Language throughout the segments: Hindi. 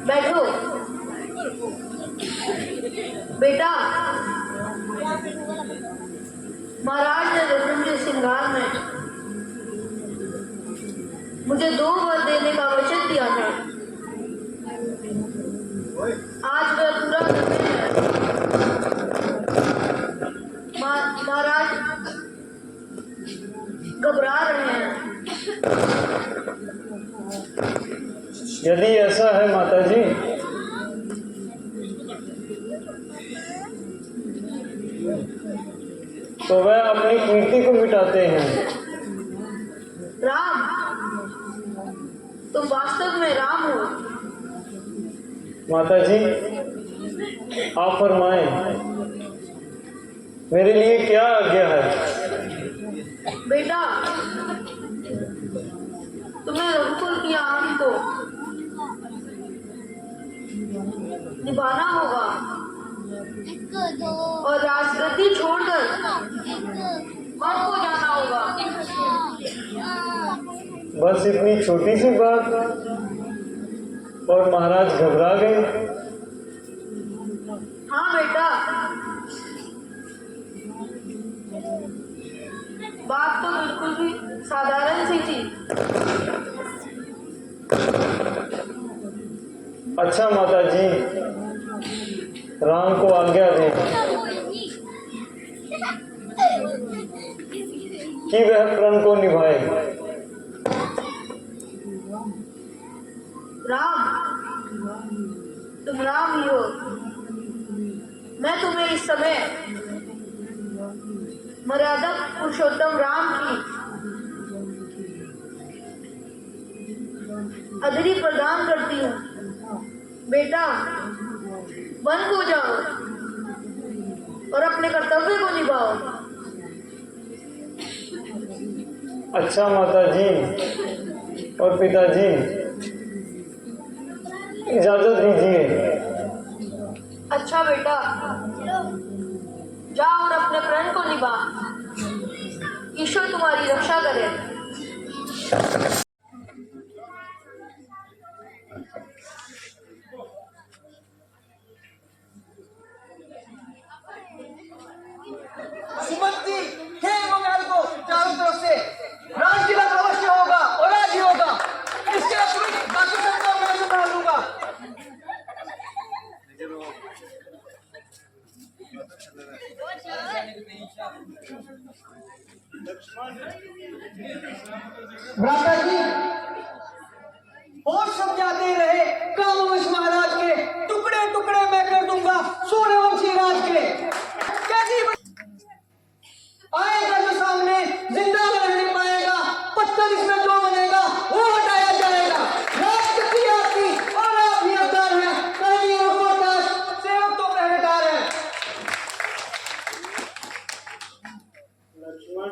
बैठो बेटा। महाराज ने रत्न के श्रृंगार में मुझे 2 वर देने का वचन दिया था। आज वह पूरा करते हैं। महाराज घबरा रहे हैं। यदि ऐसा है माताजी, तो वह अपनी कीर्ति को मिटाते हैं। राम, तुम वास्तव में राम हो। माताजी, आप फरमाएं, मेरे लिए क्या आज्ञा है? बेटा, तुम्हें रघुकुल की आंख को निभाना होगा और राजगद्दी छोड़कर वन को जाना होगा। बस इतनी छोटी सी बात और महाराज घबरा गए। हाँ बेटा, बात तो बिल्कुल भी साधारण सी थी। अच्छा माताजी, राम को आज्ञा दें कि वह प्रण को निभाए। राम, तुम राम ही हो। मैं तुम्हें इस समय मर्यादा पुरुषोत्तम राम की अधरी प्रदान करती हूँ। बेटा, वन को जाओ और अपने कर्तव्य को निभाओ। अच्छा माताजी और पिताजी, इजाजत दीजिए। अच्छा बेटा, जाओ और अपने प्रण को निभा। ईश्वर तुम्हारी रक्षा करे। सुमंती हे मंगल को चारों तरफ से राज की बात अवश्य होगा और आज ही होगा। इसके अतिरिक्त बाकी सब काम मैं संभाल लूंगा। भ्राता जी, और सब जाते रहे कामवश महाराज के टुकड़े टुकड़े मैं कर दूंगा सूर्यवंशी राज के। कैसी आएगा जो सामने जिंदा रह नहीं पाएगा, पत्थर इसमें जो बनेगा वो हटाया जाएगा। राजगद्दी आपकी और आप ही अवतार हैं। पहली रोकोटास सेवक तो पहरेदार है। लक्ष्मण,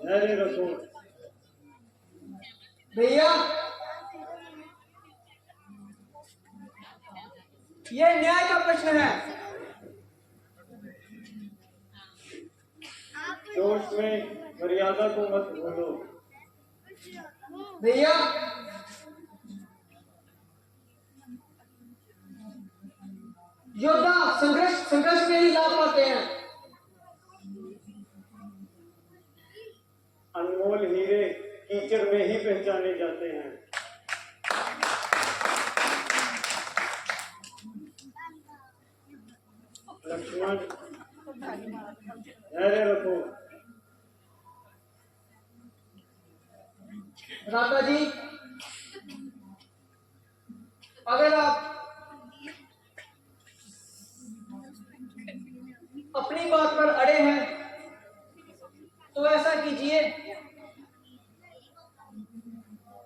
धैर्य रखो। भैया, ये न्याय का प्रश्न है। जोश में मर्यादा को मत भूलो। भैया, योद्धा संघर्ष में ही लाभ पाते हैं। अनमोल हीरे कीचड़ में ही पहचाने जाते हैं। लक्ष्मण, धैर्य रखो। राधा जी, अगर आप अपनी बात पर अड़े हैं तो ऐसा कीजिए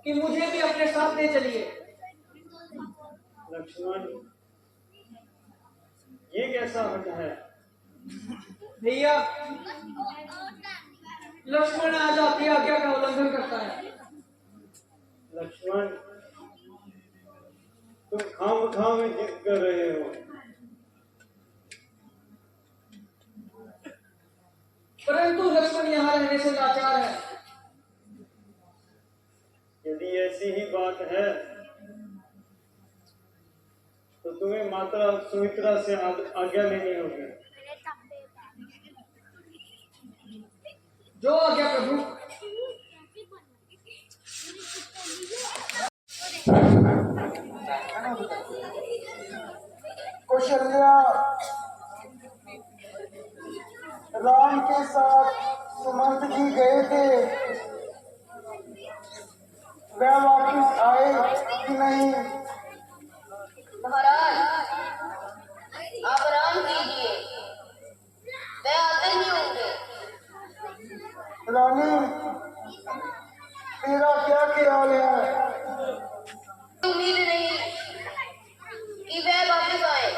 कि मुझे भी अपने साथ ले चलिए। लक्ष्मण, ये कैसा हट है? भैया, लक्ष्मण आज आपकी आज्ञा का उल्लंघन करता है। लक्ष्मण, तुम खाम में जिद कर रहे हो। परंतु लक्ष्मण यहाँ रहने से लाचार है। यदि ऐसी ही बात है तो तुम्हें माता सुमित्रा से आज्ञा लेनी होगी। जो आज्ञा प्रभु। कौशल्या राम के साथ सुमंत जी गए थे, वह वापस आए कि नहीं? महाराज आप आराम कीजिए, वे आते ही होंगे। रानी तेरा क्या ख्याल है? उम्मीद नहीं कि वे वापस आए।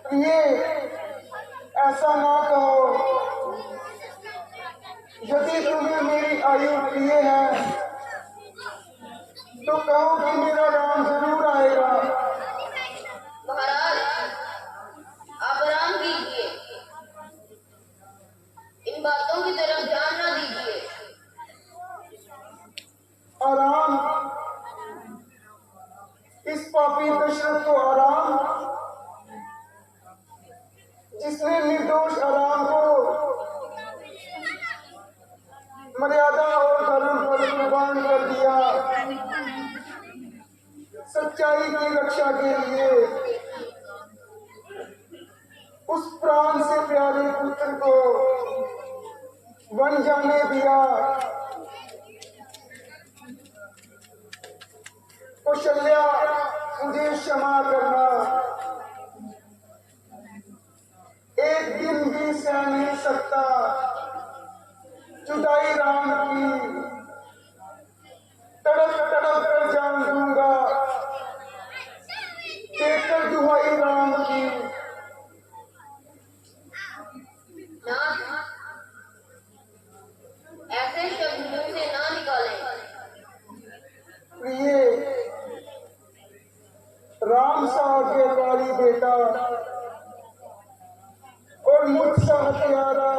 प्रिय ऐसा ना कहो, यदि तुम्हें मेरी आयु प्रिय है तो कहो कि मेरा राम जरूर आएगा। महाराज आप आराम कीजिए, इन बातों की तरफ ध्यान न दीजिए। आराम? इस पापी दशरथ को आराम, जिसने निर्दोष आराम को मर्यादा और धर्म पर कुर्बान कर दिया, सच्चाई की रक्षा के लिए उस प्राण से प्यारे पुत्र को वन जाने दिया। कौशल्या मुझे क्षमा करना, एक दिन भी सह नहीं सकता जुदाई राम की, तड़प तड़प कर जान दूंगा देखकर दुहाई राम की। नाथ ऐसे शब्द मुंह से ना निकालें। प्रिय राम सा आज्ञाकारी बेटा और मुझसा हथियारा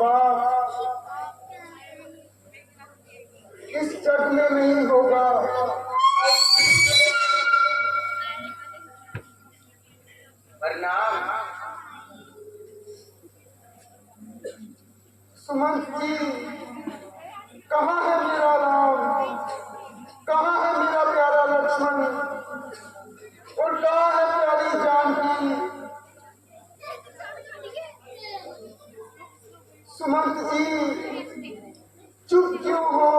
बाप इस जग में नहीं होगा। प्रणाम। सुमंत जी, कहाँ है मेरा राम? कहाँ है मेरा प्यारा लक्ष्मण? और कहाँ है प्यारी जानकी? सुमंत जी चुप क्यों हो?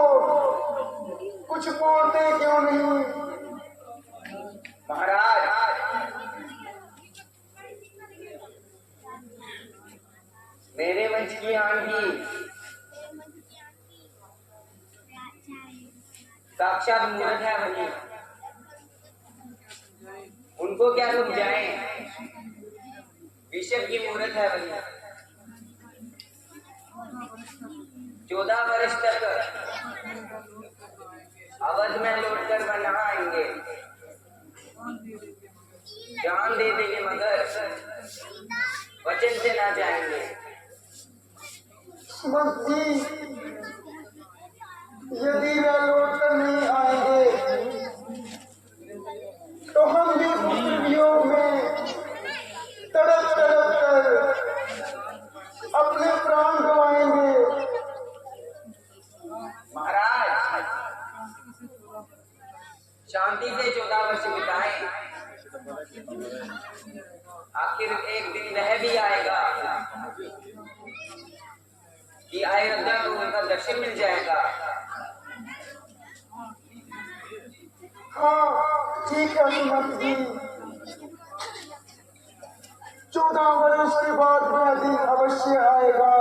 कुछ बोलते क्यों नहीं? महाराज मेरे वंश की आंधी साक्षात मूर्त है वही, उनको क्या समझाएं? विषय की मूर्त है वही। 14 वर्ष तक अवध में लौटकर वह ना आएंगे, जान दे देंगे मगर वचन से ना जाएंगे। सुमंत जी, यदि वे लौट कर नहीं आएंगे तो हम भी वियोग में तड़प तड़प कर अपने प्राण गंवाएंगे। महाराज शांति से 14 वर्ष बिताएं, आखिर एक दिन वह भी आएगा कि अयोध्या को उनका दर्शन मिल जाएगा। हाँ ठीक है सुमंत जी, 14 वर्ष के बाद वह दिन अवश्य आएगा,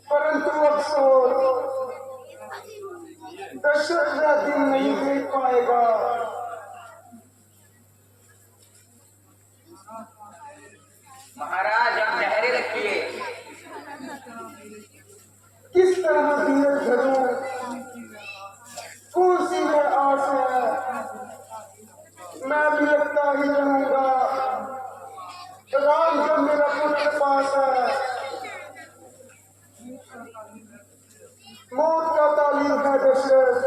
परंतु अफसोस दशरथ वह दिन नहीं देख पाएगा। महाराज आप धैर्य रखिए। किस तरह धीरज धरूं? कौन सी वह आस है? मैं भी लगता ही रहूंगा, राम जब मेरा पुत्र पास है। मौत का तालीम है दशरथ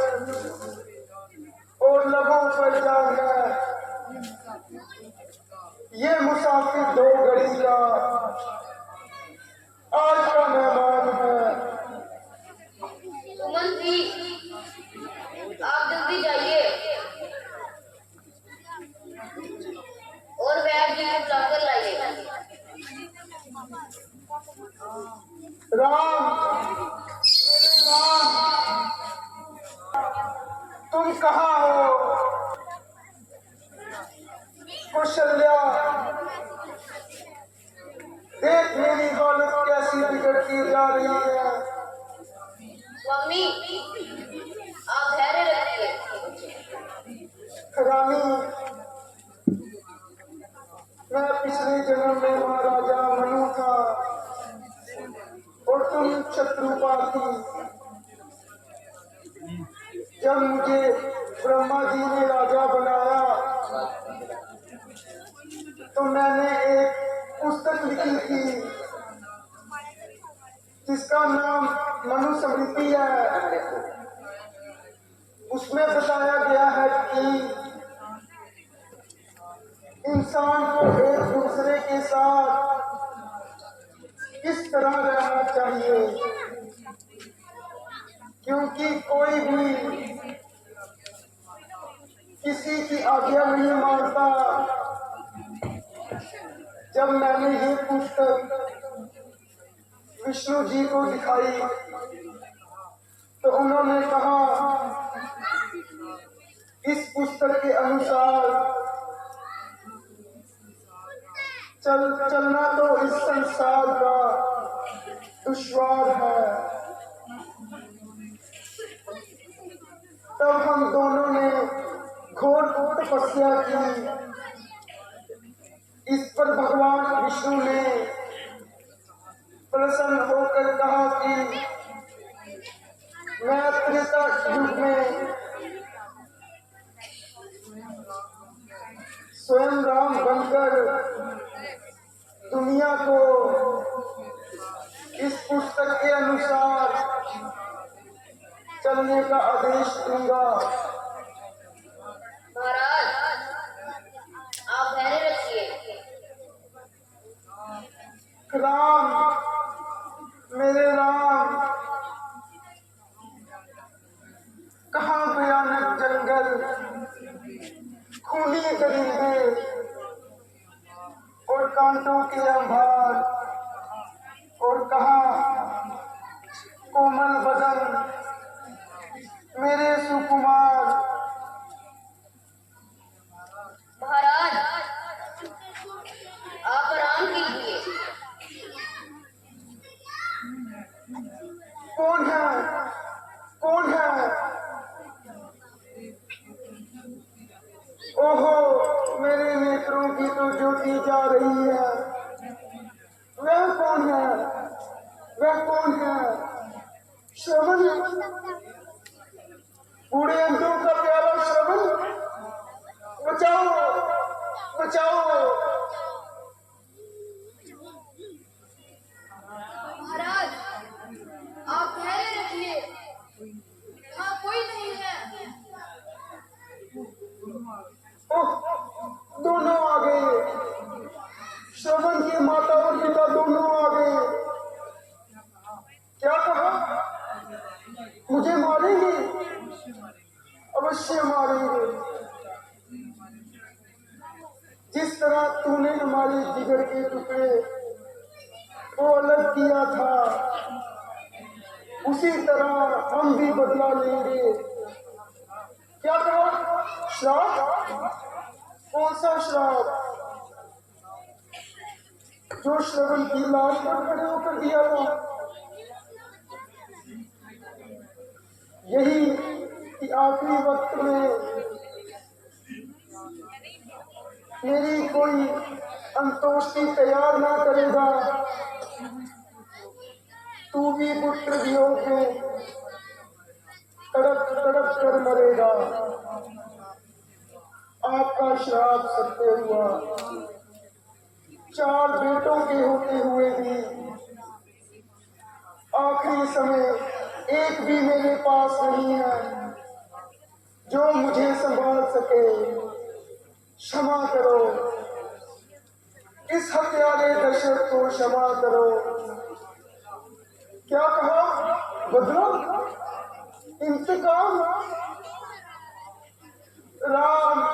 और लबों पर जान है कहाँ हो? कौशल्या, देख मेरी हालत कैसी बिगड़ती जा रही है। स्वामी, आप धैर्य रखिए। रानी, मैं पिछले जन्म में महाराजा मनु था और तुम शत्रुपा थी। जब मुझे ब्रह्मा जी ने राजा बनाया तो मैंने एक पुस्तक लिखी थी जिसका नाम मनुस्मृति है। उसमें बताया गया है कि इंसान को एक दूसरे के साथ किस तरह रहना चाहिए, क्योंकि कोई भी किसी की आज्ञा नहीं मानता। जब मैंने ये पुस्तक विष्णु जी को दिखाई तो उन्होंने कहा इस पुस्तक के अनुसार चलना तो इस संसार का दुश्वार है। तब हम दोनों ने घोर तपस्या की। इस पर भगवान विष्णु ने प्रसन्न होकर कहा कि मैं त्रेता युग में स्वयं राम बनकर दुनिया को इस पुस्तक के अनुसार चलने का आदेश दूंगा। महाराज, आप धैर्य रखिए। राम, मेरे राम, कहाँ भयानक जंगल, खूनी दरिंदे और कांटों के अंबार, और कहाँ कोमल बदन मेरे सुकुमार। महाराज, आप आराम कीजिए। कौन है? कौन है? ओहो, मेरे नेत्रों की तो ज्योति जा रही है। वह कौन है? वह कौन है? श्रवण, बूढ़े अंधों का प्यारा श्रवण, बचाओ, बचाओ। महाराज, आप धैर्य रखिए। हाँ, कोई नहीं है। ओह, दोनों आ गए। श्रवण की माता और पिता दोनों आ गए। क्या कहा? मुझे मारेंगे? अवश्य मारेंगे। जिस तरह तूने हमारे जिगर के टुकड़े को अलग किया था, उसी तरह हम भी बदला लेंगे। क्या कहा? श्राप? कौन सा श्राप? जो श्रवण की लाश पर खड़े होकर दिया था। यही कि आखिरी वक्त में मेरी कोई अंतोष्टि तैयार ना करेगा, तू भी पुत्र वियोग में तड़प तड़प कर मरेगा। आपका श्राप सत्य हुआ। 4 बेटों के होते हुए भी आखिरी समय एक भी मेरे पास नहीं है जो मुझे संभाल सके। क्षमा करो, इस हत्यारे दशरथ को क्षमा करो। क्या कहा? बदला? इंतकाम? राम,